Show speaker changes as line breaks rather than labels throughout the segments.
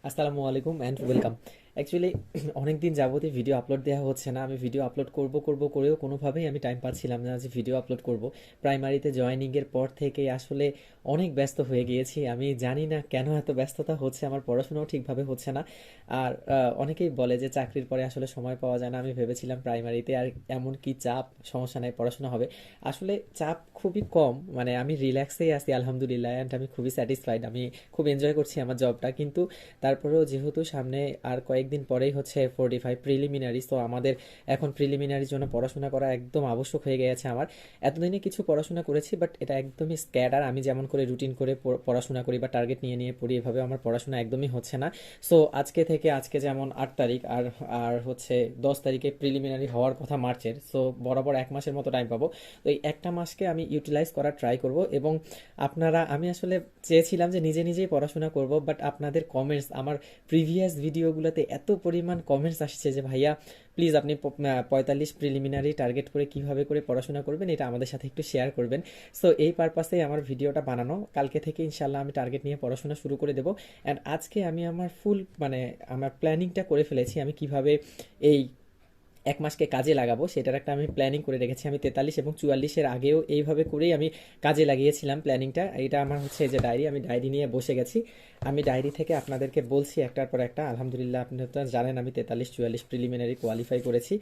আসসালামু আলাইকুম and welcome. Actually অনেক দিন যাবতই ভিডিও আপলোড দেওয়া হচ্ছে না। আমি ভিডিও আপলোড করব করেও কোনোভাবেই আমি টাইম পাচ্ছিলাম না যে ভিডিও আপলোড করব। প্রাইমারিতে জয়েনিংয়ের পর থেকে আসলে অনেক ব্যস্ত হয়ে গিয়েছি। আমি জানি না কেন এত ব্যস্ততা হচ্ছে, আমার পড়াশোনাও ঠিকভাবে হচ্ছে না। আর অনেকেই বলে যে চাকরির পরে আসলে সময় পাওয়া যায় না। আমি ভেবেছিলাম প্রাইমারিতে আর এমন কি চাপ, সমস্যা নাই, পড়াশোনা হবে। আসলে চাপ খুবই কম, মানে আমি রিল্যাক্সেই আছি আলহামদুলিল্লাহ, অ্যান্ড আমি খুবই স্যাটিসফাইড। আমি খুব এনজয় করছি আমার জবটা। কিন্তু তারপরেও যেহেতু সামনে আর কয়েকদিন পরেই হচ্ছে 45 প্রিলিমিনারি, তো আমাদের এখন প্রিলিমিনারির জন্য পড়াশোনা করা একদম আবশ্যক হয়ে গেছে আমার। এতদিনে কিছু পড়াশোনা করেছি, বাট এটা একদমই স্ক্যাটার। আমি যেমন করে রুটিন করে পড়াশোনা করি বা টার্গেট নিয়ে নিয়ে পড়ি, এভাবে আমার পড়াশোনা একদমই হচ্ছে না। সো আজকে থেকে, আজকে যেমন 8 তারিখ, আর আর হচ্ছে 10 তারিখে প্রিলিমিনারি হওয়ার কথা মার্চের, সো বরাবর 1 মাসের মতো টাইম পাবো। তো এই একটা মাসকে আমি ইউটিলাইজ করার ট্রাই করব। এবং আমি আসলে চেয়েছিলাম যে নিজে নিজেই পড়াশোনা করব, বাট আপনাদের কমেন্টস, আমার প্রিভিয়াস ভিডিওগুলোতে এত পরিমাণ কমেন্টস আসছে যে ভাইয়া প্লিজ আপনি 45 প্রিলিমিনারি টার্গেট করে কিভাবে করে পড়াশোনা করবেন এটা আমাদের সাথে একটু শেয়ার করবেন। সো এই পারপাসেই আমার ভিডিওটা বানানো। কালকে থেকে ইনশাল্লাহ আমি টার্গেট নিয়ে পড়াশোনা শুরু করে দেবো। অ্যান্ড আজকে আমি আমার ফুল, মানে আমার প্ল্যানিংটা করে ফেলেছি আমি কিভাবে এই 1 মাসকে কাজে লাগাবো, সেটার একটা আমি প্ল্যানিং করে রেখেছি। আমি 43 এবং 44-এর আগেও এইভাবে করেই আমি কাজে লাগিয়েছিলাম প্ল্যানিংটা। এটা আমার হচ্ছে যে ডায়েরি, আমি ডায়েরি নিয়ে বসে গেছি। আমি ডায়েরি থেকে আপনাদেরকে বলছি একটার পর একটা। আলহামদুলিল্লাহ, আপনারা তো জানেন আমি 43-44 প্রিলিমিনারি কোয়ালিফাই করেছি।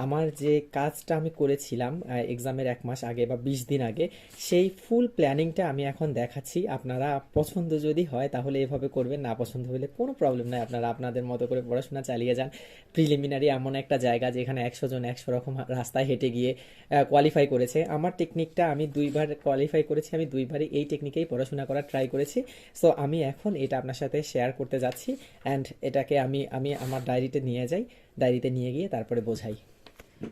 আমার যে কাজটা আমি করেছিলাম এক্সামের 1 মাস আগে বা 20 দিন আগে, সেই ফুল প্ল্যানিংটা আমি এখন দেখাচ্ছি। আপনারা পছন্দ যদি হয় তাহলে এভাবে করবেন, না পছন্দ হলে কোনো প্রবলেম নাই, আপনারা আপনাদের মতো করে পড়াশোনা চালিয়ে যান। প্রিলিমিনারি এমন একটা জায়গা যেখানে 100 জন 100 রকম রাস্তায় হেঁটে গিয়ে কোয়ালিফাই করেছে। আমার টেকনিকটা, আমি 2বার কোয়ালিফাই করেছি, আমি 2বারই এই টেকনিকেই পড়াশোনা করার ট্রাই করেছি। সো আমি এখন এটা আপনার সাথে শেয়ার করতে যাচ্ছি, অ্যান্ড এটাকে আমি আমি আমার ডায়েরিতে নিয়ে যাই, ডায়েরিতে নিয়ে গিয়ে তারপরে বোঝাই।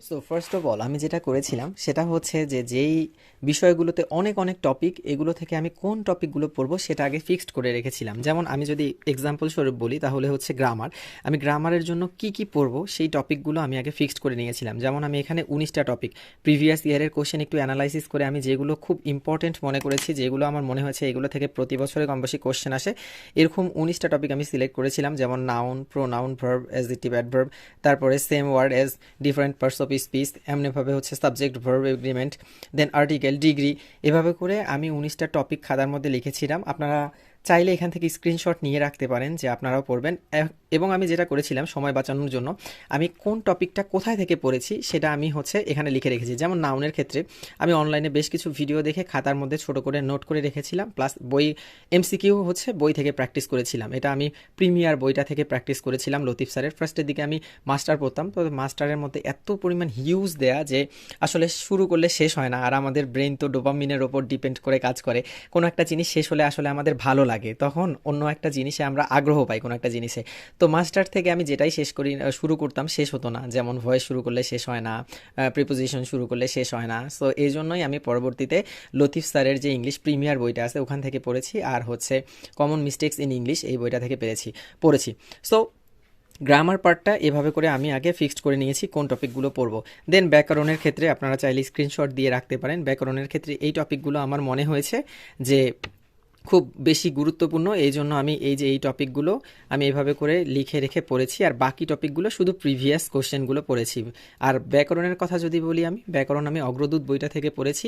সো ফার্স্ট অফ অল আমি যেটা করেছিলাম সেটা হচ্ছে যে যেই বিষয়গুলোতে অনেক অনেক টপিক, এগুলো থেকে আমি কোন টপিকগুলো পড়বো সেটা আগে ফিক্সড করে রেখেছিলাম। যেমন আমি যদি এক্সাম্পল স্বরূপ বলি তাহলে হচ্ছে গ্রামার। আমি গ্রামারের জন্য কি কি পড়বো সেই টপিকগুলো আমি আগে ফিক্সড করে নিয়েছিলাম। যেমন আমি এখানে 19টা টপিক প্রিভিয়াস ইয়ারের কোশ্চেন একটু অ্যানালাইসিস করে আমি যেগুলো খুব ইম্পর্টেন্ট মনে করেছি, যেগুলো আমার মনে হয়েছে এগুলো থেকে প্রতি বছরে কম বেশি কোশ্চেন আসে, এরকম 19টা টপিক আমি সিলেক্ট করেছিলাম। যেমন noun, pronoun, verb, adjective, adverb, তারপরে same word as different parts of speech, এমনিভাবে হচ্ছে subject, verb, agreement, then article, degree. এভাবে করে আমি 19টা টপিক খাতার মধ্যে লিখেছিলাম। আপনারা চাইলে এখান থেকে স্ক্রিনশট নিয়ে রাখতে পারেন যে আপনারাও পড়বেন। এবং আমি যেটা করেছিলাম সময় বাঁচানোর জন্য, আমি কোন টপিকটা কোথায় থেকে পড়েছি সেটা আমি হচ্ছে এখানে লিখে রেখেছি। যেমন নাউনের ক্ষেত্রে আমি অনলাইনে বেশ কিছু ভিডিও দেখে খাতার মধ্যে ছোট করে নোট করে রেখেছিলাম, প্লাস বই এমসিকিউ হচ্ছে বই থেকে প্র্যাকটিস করেছিলাম। এটা আমি প্রিমিয়ার বইটা থেকে প্র্যাকটিস করেছিলাম লতিফ স্যারের। ফার্স্টের দিকে আমি মাস্টার পড়তাম, তো মাস্টারের মধ্যে এত পরিমাণ হিউজ দেয়া যে আসলে শুরু করলে শেষ হয় না। আর আমাদের ব্রেন তো ডোপামিনের ওপর ডিপেন্ড করে কাজ করে। কোনো একটা জিনিস শেষ হলে আসলে আমাদের ভালো লাগে, তখন অন্য একটা জিনিসে আমরা আগ্রহ পাই কোনো একটা জিনিসে। তো মাস্টার থেকে আমি যেটাই শেষ করি, শুরু করতাম, শেষ হতো না। যেমন ভয়েস শুরু করলে শেষ হয় না, প্রিপোজিশন শুরু করলে শেষ হয় না। সো এই জন্যই আমি পরবর্তীতে লতিফ স্যারের যে ইংলিশ প্রিমিয়ার বইটা আছে ওখান থেকে পড়েছি, আর হচ্ছে কমন মিস্টেক্স ইন ইংলিশ এই বইটা থেকে পড়েছি। সো গ্রামার পার্টটা এভাবে করে আমি আগে ফিক্সড করে নিয়েছি কোন টপিকগুলো পড়বো। দেন ব্যাকরণের ক্ষেত্রে আপনারা চাইলে স্ক্রিনশট দিয়ে রাখতে পারেন। ব্যাকরণের ক্ষেত্রে এই টপিকগুলো আমার মনে হয়েছে যে খুব বেশি গুরুত্বপূর্ণ, এই জন্য আমি এই টপিকগুলো আমি এভাবে করে লিখে রেখে পড়েছি। আর বাকি টপিকগুলো শুধু প্রিভিয়াস কোশ্চেনগুলো পড়েছি। আর ব্যাকরণের কথা যদি বলি, আমি ব্যাকরণ আমি অগ্রদূত বইটা থেকে পড়েছি।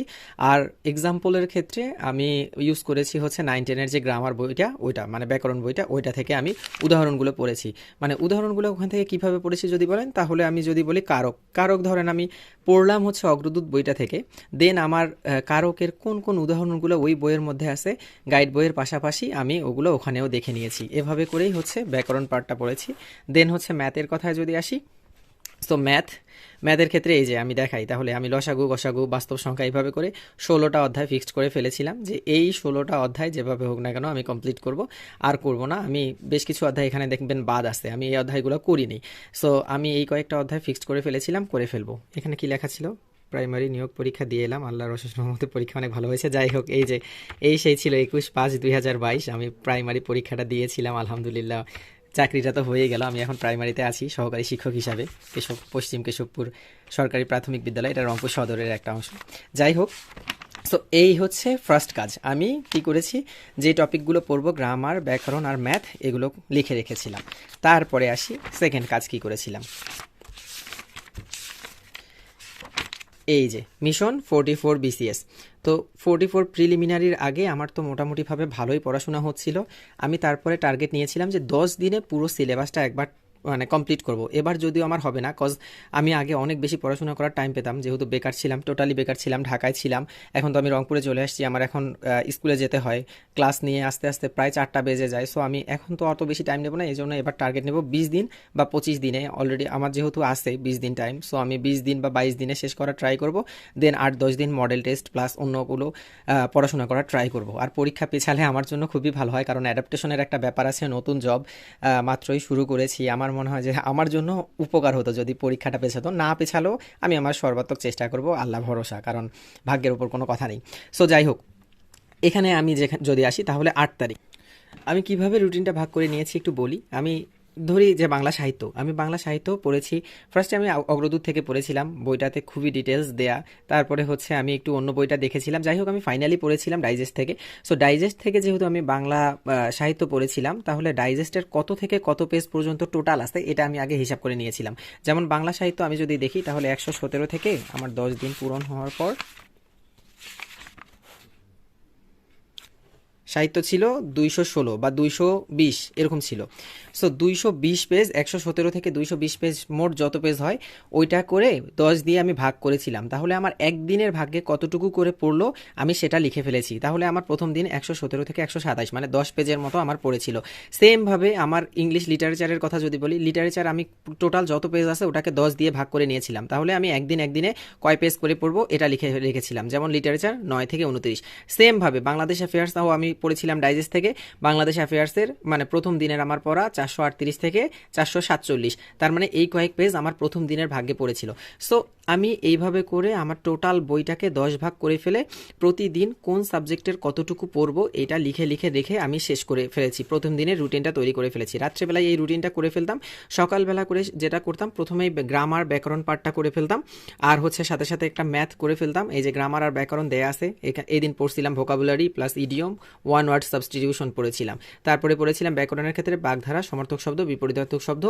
আর এক্সাম্পলের ক্ষেত্রে আমি ইউজ করেছি হচ্ছে 9-10-এর যে গ্রামার বইটা, ওইটা মানে ব্যাকরণ বইটা, ওইটা থেকে আমি উদাহরণগুলো পড়েছি। মানে উদাহরণগুলো ওখান থেকে কীভাবে পড়েছি যদি বলেন, তাহলে আমি যদি বলি কারক, কারক ধরেন আমি পড়লাম হচ্ছে অগ্রদূত বইটা থেকে। দেন আমার কারকের কোন কোন উদাহরণগুলো ওই বইয়ের মধ্যে আছে, গাইড বইয়ের পাশাপাশি আমি ওগুলো ওখানেও দেখে নিয়েছি। এভাবে করেই হচ্ছে ব্যাকরণ পার্টটা পড়েছি। দেন হচ্ছে ম্যাথের কথায় যদি আসি, সো ম্যাথের ক্ষেত্রে এই যে আমি দেখাই, তাহলে আমি লসাগু, গসাগু, বাস্তব সংখ্যা এইভাবে করে 16টা অধ্যায় ফিক্সড করে ফেলেছিলাম যে এই 16টা অধ্যায় যেভাবে হোক না কেন আমি কমপ্লিট করব, আর করব না। আমি বেশ কিছু অধ্যায় এখানে দেখবেন বাদ আছে, আমি এই অধ্যায়গুলো করিনি। সো আমি এই কয়েকটা অধ্যায় ফিক্সড করে ফেলেছিলাম, করে ফেলবো। এখানে কি লেখা ছিল, প্রাইমারি নিয়োগ পরীক্ষা দিয়ে এলাম, আল্লাহর অশেষ রহমতে পরীক্ষা অনেক ভালো হয়েছে। যাই হোক, এই সেই ছিল 21/5/2022 আমি প্রাইমারি পরীক্ষাটা দিয়েছিলাম। আলহামদুলিল্লাহ চাকরিটা তো হয়ে গেল। আমি এখন প্রাইমারিতে আছি সহকারী শিক্ষক হিসাবে, পশ্চিম কেশবপুর সরকারি প্রাথমিক বিদ্যালয়, এটা রংপুর সদরের একটা অংশ। যাই হোক, সো এই হচ্ছে ফার্স্ট কাজ। আমি কি করেছি, যে টপিকগুলো পড়বো গ্রামার, ব্যাকরণ আর ম্যাথ, এগুলো লিখে রেখেছিলাম। তারপরে আসি সেকেন্ড কাজ কি করেছিলাম। এই যে মিশন 44 BCS। তো 44 প্রিলিমিনারির আগে আমার তো মোটামুটিভাবে ভালোই পড়াশোনা হচ্ছিল। আমি তারপরে টার্গেট নিয়েছিলাম যে 10 দিনে পুরো সিলেবাসটা একবার মানে কমপ্লিট করব। এবার যদিও আমার হবে না, কজ আমি আগে অনেক বেশি পড়াশোনা করার টাইম পেতাম, যেহেতু বেকার ছিলাম, টোটালি বেকার ছিলাম, ঢাকায় ছিলাম। এখন তো আমি রংপুরে চলে আসছি, আমার এখন স্কুলে যেতে হয়, ক্লাস নিয়ে আস্তে আস্তে প্রায় 4টা বেজে যায়। সো আমি এখন তো অত বেশি টাইম নেব না, এই জন্য এবার টার্গেট নেব 20 দিন বা 25 দিনে। অলরেডি আমার যেহেতু আছে 20 দিন টাইম, সো আমি 20 দিন বা 22 দিনে শেষ করার ট্রাই করব। দেন 8-10 দিন মডেল টেস্ট প্লাস অন্যগুলো পড়াশোনা করার ট্রাই করব। আর পরীক্ষা পেছালে আমার জন্য খুবই ভালো হয়, কারণ অ্যাডাপ্টেশনের একটা ব্যাপার আছে, নতুন জব মাত্রই শুরু করেছি। আমার মনে হয় যে আমার জন্য উপকার হতো যদি পরীক্ষাটা পেছাতো। না পেছালেও আমি আমার সর্বাত্মক চেষ্টা করব, আল্লাহ ভরসা, কারণ ভাগ্যের উপর কোনো কথা নেই। সো যাই হোক, এখানে আমি যদি আসি তাহলে 8 তারিখ আমি কিভাবে রুটিনটা ভাগ করে নিয়েছি একটু বলি। আমি ধরি যে বাংলা সাহিত্য, আমি বাংলা সাহিত্য পড়েছি। ফার্স্টে আমি অগ্রদূত থেকে পড়েছিলাম, বইটাতে খুবই ডিটেলস দেয়া। তারপরে হচ্ছে আমি একটু অন্য বইটা দেখেছিলাম। যাই হোক, আমি ফাইনালি পড়েছিলাম ডাইজেস্ট থেকে। সো ডাইজেস্ট থেকে যেহেতু আমি বাংলা সাহিত্য পড়েছিলাম, তাহলে ডাইজেস্টের কত থেকে কত পেজ পর্যন্ত টোটাল আছে এটা আমি আগে হিসাব করে নিয়েছিলাম। যেমন বাংলা সাহিত্য আমি যদি দেখি তাহলে 117 থেকে আমার 10 দিন পূরণ হওয়ার পর সাহিত্য ছিল 216 বা 220 এরকম ছিল। সো 220 পেজ, 117 থেকে 220 পেজ, মোট যত পেজ হয় ওইটা করে 10 দিয়ে আমি ভাগ করেছিলাম। তাহলে আমার একদিনের ভাগ্যে কতটুকু করে পড়লো আমি সেটা লিখে ফেলেছি। তাহলে আমার প্রথম দিন 117 থেকে 127 মানে 10 পেজের মতো আমার পড়েছিল। সেমভাবে আমার ইংলিশ লিটারেচারের কথা যদি বলি, লিটারেচার আমি টোটাল যত পেজ আছে ওটাকে 10 দিয়ে ভাগ করে নিয়েছিলাম। তাহলে আমি একদিনে কয় পেজ করে পড়বো এটা লিখে রেখেছিলাম। যেমন লিটারেচার 9 থেকে 29। সেমভাবে বাংলাদেশ অ্যাফেয়ার্সটাও আমি পড়েছিলাম ডাইজেস্ট থেকে। বাংলাদেশ অ্যাফেয়ার্সের মানে প্রথম দিনের আমার পড়া 438 থেকে 447, তার মানে এই কয়েক পেজ আমার প্রথম দিনের ভাগ্যে পড়েছিল। সো আমি এইভাবে করে আমার টোটাল বইটাকে 10 ভাগ করে ফেলে প্রতিদিন কোন সাবজেক্টের কতটুকু পড়বো এটা লিখে রেখে আমি শেষ করে ফেলেছি। প্রথম দিনের রুটিনটা তৈরি করে ফেলেছি। রাত্রেবেলায় এই রুটিনটা করে ফেলতাম। সকালবেলা করে যেটা করতাম, প্রথমেই গ্রামার ব্যাকরণ পার্টটা করে ফেলতাম, আর হচ্ছে সাথে সাথে একটা ম্যাথ করে ফেলতাম। এই যে গ্রামার আর ব্যাকরণ দেয়া আছে, এই দিন পড়ছিলাম vocabulary plus idiom, one word substitution পড়েছিলাম। তারপরে পড়েছিলাম ব্যাকরণের ক্ষেত্রে বাগধারা, সমার্থক শব্দ, বিপরীতার্থক শব্দ,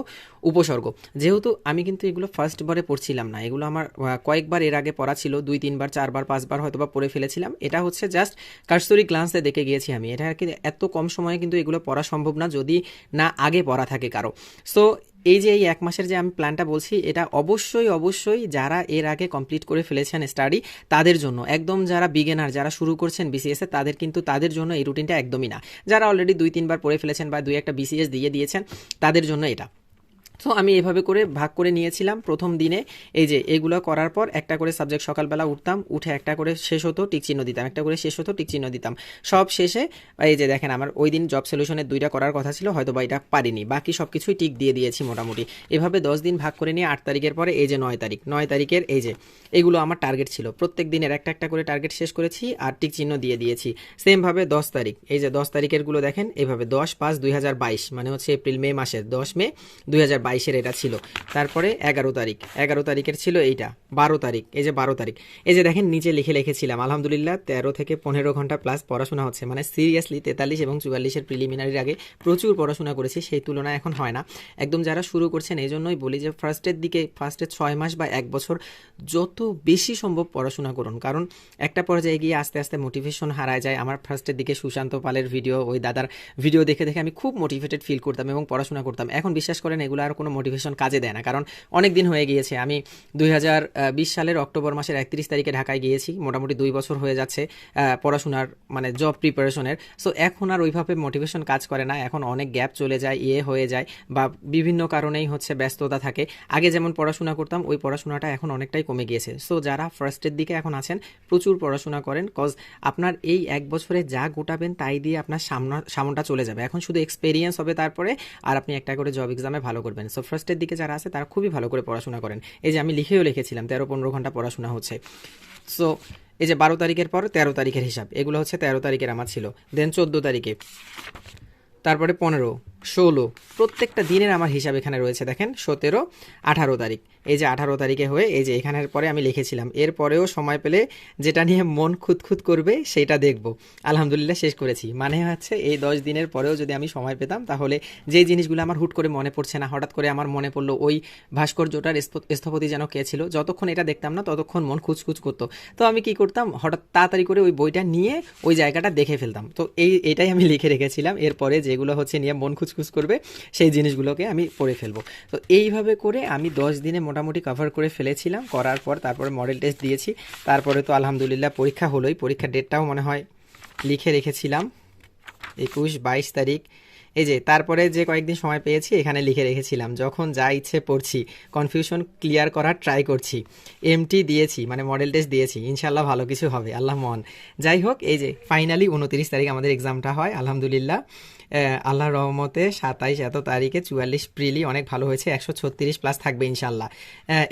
উপসর্গ। যেহেতু আমি কিন্তু এগুলো ফার্স্ট বারে পড়ছিলাম না, এগুলো আমার কয়েকবার এর আগে পড়া ছিল, 2-3 বার 4-বার 5-বার হয়তো বা পড়ে ফেলেছিলাম। এটা হচ্ছে জাস্ট কারসরি গ্লান্সে দেখে গিয়েছি আমি। এটা আর কি এত কম সময়ে কিন্তু এগুলো পড়া সম্ভব না যদি না আগে পড়া থাকে কারো। সো এই যে এই 1 মাসের যে আমি প্ল্যানটা বলছি, এটা অবশ্যই যারা এর আগে কমপ্লিট করে ফেলেছেন স্টাডি তাদের জন্য। একদম যারা বিগিনার, যারা শুরু করছেন বিসিএস এ, তাদের জন্য এই রুটিনটা একদমই না। যারা অলরেডি 2-3 বার পড়ে ফেলেছেন বা 2-1টা বিসিএস দিয়ে দিয়েছেন তাদের জন্য এটা। তো আমি এভাবে করে ভাগ করে নিয়েছিলাম প্রথম দিনে। এই যে এগুলো করার পর একটা করে সাবজেক্ট সকালবেলা উঠতাম, উঠে একটা করে শেষ হতো টিক চিহ্ন দিতাম, একটা করে শেষ হতো টিক চিহ্ন দিতাম। সব শেষে এই যে দেখেন আমার ওই দিন জব সলিউশনের 2টা করার কথা ছিল, হয়তো বা এটা পারিনি, বাকি সব কিছুই টিক দিয়ে দিয়েছি মোটামুটি। এভাবে 10 দিন ভাগ করে নিয়ে 8 তারিখের পরে এই যে 9 তারিখের এই যে এগুলো আমার টার্গেট ছিল। প্রত্যেক দিনের একটা করে টার্গেট শেষ করেছি আর টিক চিহ্ন দিয়ে দিয়েছি। সেমভাবে 10 তারিখ, এই যে 10 তারিখের গুলো দেখেন এইভাবে 10/5/2022 মানে হচ্ছে এপ্রিল মে মাসের 10 মে 2022-এর এটা ছিল। তারপরে 11 তারিখের ছিল এইটা। 12 তারিখ, এই যে 12 তারিখ, এই যে দেখেন নিচে লিখেছিলাম আলহামদুলিল্লাহ 13 থেকে 15 ঘন্টা প্লাস পড়াশোনা হচ্ছে। মানে সিরিয়াসলি 43 এবং 44-এর প্রিলিমিনারির আগে প্রচুর পড়াশোনা করেছি, সেই তুলনায় এখন হয় না। একদম যারা শুরু করছেন এই জন্যই বলি যে ফার্স্টের 6 মাস বা 1 বছর যত বেশি সম্ভব পড়াশোনা করুন, কারণ একটা পর্যায়ে গিয়ে আস্তে আস্তে মোটিভেশন হারায় যায়। আমার ফার্স্টের দিকে সুশান্ত পালের ভিডিও, ওই দাদার ভিডিও দেখে আমি খুব মোটিভেটেড ফিল করতাম এবং পড়াশোনা করতাম। এখন বিশ্বাস করেন এগুলো আর কোনো মোটিভেশন কাজে দেয় না, কারণ অনেক দিন হয়ে গিয়েছে। আমি 2020 সালের অক্টোবর মাসের 31 তারিখে ঢাকায় গিয়েছি, মোটামুটি 2 বছর হয়ে যাচ্ছে পড়াশোনার মানে জব প্রিপারেশনের। সো এখন আর ওইভাবে মোটিভেশন কাজ করে না, এখন অনেক গ্যাপ চলে যায়, হয়ে যায় বা বিভিন্ন কারণেই হচ্ছে ব্যস্ততা থাকে। আগে যেমন পড়াশোনা করতাম ওই পড়াশোনাটা এখন অনেকটাই কমে গিয়েছে। সো যারা ফার্স্টের দিকে এখন আছেন প্রচুর পড়াশোনা করেন, কজ আপনার এই 1 বছরে যা গোটাবেন তাই দিয়ে আপনার সামনটা চলে যাবে। এখন শুধু এক্সপেরিয়েন্স হবে তারপরে, আর আপনি একটা করে জব এক্সামে ভালো করবেন। সো ফার্স্টের দিকে যারা আছে তারা খুবই ভালো করে পড়াশোনা করেন। এই যে আমি লিখেছিলাম 13-15 ঘন্টা পড়াশোনা হচ্ছে। সো এই যে 12 তারিখের পর 13 তারিখের হিসাব, এগুলো হচ্ছে 13 তারিখের আমার ছিল। দেন 14 তারিখে, তারপরে 15, 16, প্রত্যেকটা দিনের আমার হিসাব এখানে রয়েছে দেখেন, 17, 18 তারিখ, এই যে 18 তারিখে হয়ে এই যে এখানের পরে আমি লিখেছিলাম। এরপরেও সময় পেলে যেটা নিয়ে মন খুঁতখুত করবে সেটা দেখব। আলহামদুলিল্লাহ শেষ করেছি। মানে হচ্ছে এই 10 দিনের পরেও যদি আমি সময় পেতাম তাহলে যে জিনিসগুলো আমার হুট করে মনে পড়ছে না, হঠাৎ করে আমার মনে পড়লো ওই ভাস্কর্যটার স্থপতি যেন কে ছিল, যতক্ষণ এটা দেখতাম না ততক্ষণ মন খুঁজখুঁজ করতো। তো আমি কি করতাম, হঠাৎ তাড়াতাড়ি করে ওই বইটা নিয়ে ওই জায়গাটা দেখে ফেলতাম। তো এটাই আমি লিখে রেখেছিলাম। এরপরে যেগুলো হচ্ছে নিয়ে মন খুঁজখুঁজ করবে সেই জিনিসগুলোকে আমি পড়ে ফেলবো। তো এইভাবে করে আমি 10 দিনে মোটামুটি কভার করে ফেলেছিলাম। করার পর তারপরে মডেল টেস্ট দিয়েছি। তারপরে তো আলহামদুলিল্লাহ পরীক্ষা হলোই। পরীক্ষার ডেটটাও মনে হয় লিখে রেখেছিলাম, 21, 22 তারিখ। এই যে তারপরে যে কয়েকদিন সময় পেয়েছি এখানে লিখে রেখেছিলাম, যখন যা ইচ্ছে পড়ছি, কনফিউশন ক্লিয়ার করার ট্রাই করছি, এমটি দিয়েছি মানে মডেল টেস্ট দিয়েছি, ইনশাল্লাহ ভালো কিছু হবে, আল্লাহ মন। যাই হোক, এই যে ফাইনালি 29 তারিখ আমাদের এক্সামটা হয় আলহামদুলিল্লাহ। আল্লাহর রহমতে 27 এত তারিখে 44 প্রিলি অনেক ভালো হয়েছে, 136 প্লাস থাকবে ইনশাল্লাহ।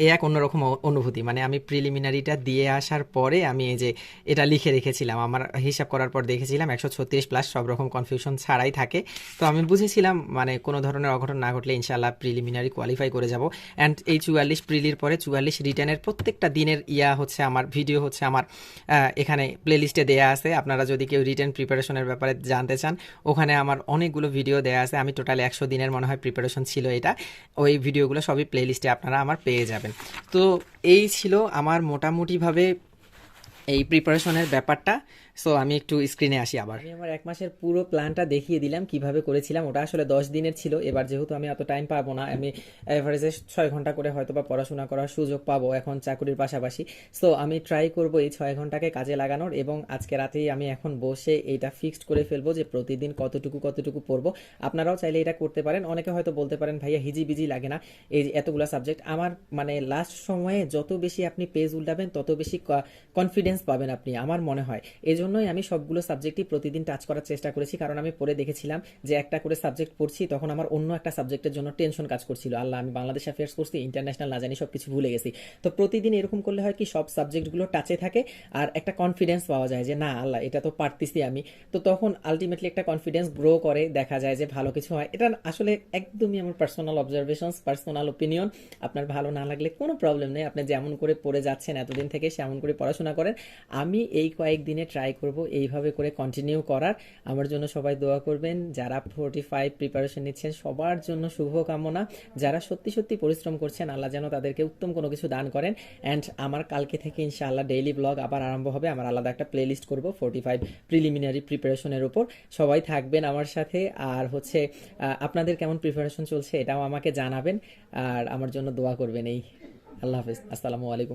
এ এক অন্যরকম অনুভূতি। মানে আমি প্রিলিমিনারিটা দিয়ে আসার পরে আমি এই যে এটা লিখে রেখেছিলাম, আমার হিসাব করার পর দেখেছিলাম 136 প্লাস সব রকম কনফিউশন ছাড়াই থাকে। তো আমি বুঝেছিলাম মানে কোনো ধরনের অঘটন না ঘটলে ইনশাল্লাহ প্রিলিমিনারি কোয়ালিফাই করে যাব। অ্যান্ড এই 44 প্রিলির পরে 44 রিটার্নের প্রত্যেকটা দিনের হচ্ছে আমার ভিডিও হচ্ছে আমার এখানে প্লেলিস্টে দেয়া আছে। আপনারা যদি কেউ রিটার্ন প্রিপারেশনের ব্যাপারে জানতে চান, ওখানে আমার অনেকগুলো ভিডিও দেয়া আছে। আমি টোটাল 100 দিনের মনে হয় প্রিপারেশন ছিল এটা। ওই ভিডিওগুলো সবই প্লেলিস্টে আপনারা আমার পেয়ে যাবেন। তো এই ছিল আমার মোটামুটিভাবে এই প্রিপারেশনের ব্যাপারটা। সো আমি একটু স্ক্রিনে আসি আবার। আমি আমার 1 মাসের পুরো প্ল্যানটা দেখিয়ে দিলাম কিভাবে করেছিলাম। ওটা আসলে 10 দিনের ছিল। এবার যেহেতু আমি এত টাইম পাবো না, আমি এভারেজে 6 ঘন্টা করে হয়তো বা পড়াশোনা করার সুযোগ পাবো এখন চাকরির পাশাপাশি। সো আমি ট্রাই করব এই 6 ঘন্টাকে কাজে লাগানোর, এবং আজকে রাতেই আমি এখন বসে এইটা ফিক্সড করে ফেলবো যে প্রতিদিন কতটুকু কতটুকু পড়বো। আপনারাও চাইলে এটা করতে পারেন। অনেকে হয়তো বলতে পারেন ভাইয়া হিজিবিজি লাগে না এই যে এতগুলো সাবজেক্ট। আমার মানে লাস্ট সময়ে যত বেশি আপনি পেজ উল্টাবেন তত বেশি কনফিডেন্স পাবেন আপনি, আমার মনে হয়। এই জন্যই আমি সবগুলো সাবজেক্টই প্রতিদিন টাচ করার চেষ্টা করেছি, কারণ আমি পড়ে দেখেছিলাম যে একটা করে সাবজেক্ট পড়ছি তখন আমার অন্য একটা সাবজেক্টের জন্য টেনশন কাজ করছিল। আল্লাহ, আমি বাংলাদেশ অ্যাফেয়ার্স করছি, ইন্টারন্যাশনাল না জানি, সবকিছু ভুলে গেছি। তো প্রতিদিন এরকম করলে হয় কি, সব সাবজেক্টগুলো টাচে থাকে আর একটা কনফিডেন্স পাওয়া যায় যে না আল্লাহ এটা তো পারতেছি আমি। তো তখন আলটিমেটলি একটা কনফিডেন্স গ্রো করে, দেখা যায় যে ভালো কিছু হয়। এটা আসলে একদমই আমার পার্সোনাল অবজারভেশনস, পার্সোনাল ওপিনিয়ন। আপনার ভালো না লাগলে কোনো প্রবলেম নেই, আপনি যেমন করে পড়ে যাচ্ছেন এতদিন থেকে সেমন করে পড়াশোনা করেন। আমি এই কয়েকদিনে ট্রাই করব এইভাবে করে কন্টিনিউ করার। আমার জন্য সবাই দোয়া করবেন। যারা 45 প্রিপারেশন নিচ্ছেন সবার জন্য শুভকামনা। যারা সত্যি সত্যি পরিশ্রম করছেন, আল্লাহ যেন তাদেরকে উত্তম কোনো কিছু দান করেন। অ্যান্ড আমার কালকে থেকে ইনশাআল্লাহ ডেইলি ব্লগ আবার আরম্ভ হবে। আমার আলাদা একটা প্লেলিস্ট করব 45 প্রিলিমিনারি প্রিপারেশনের উপর। সবাই থাকবেন আমার সাথে। আর হচ্ছে আপনাদের কেমন প্রিপারেশন চলছে এটাও আমাকে জানাবেন, আর আমার জন্য দোয়া করবেন। এই আল্লাহ হাফেজ, আসসালামু আলাইকুম।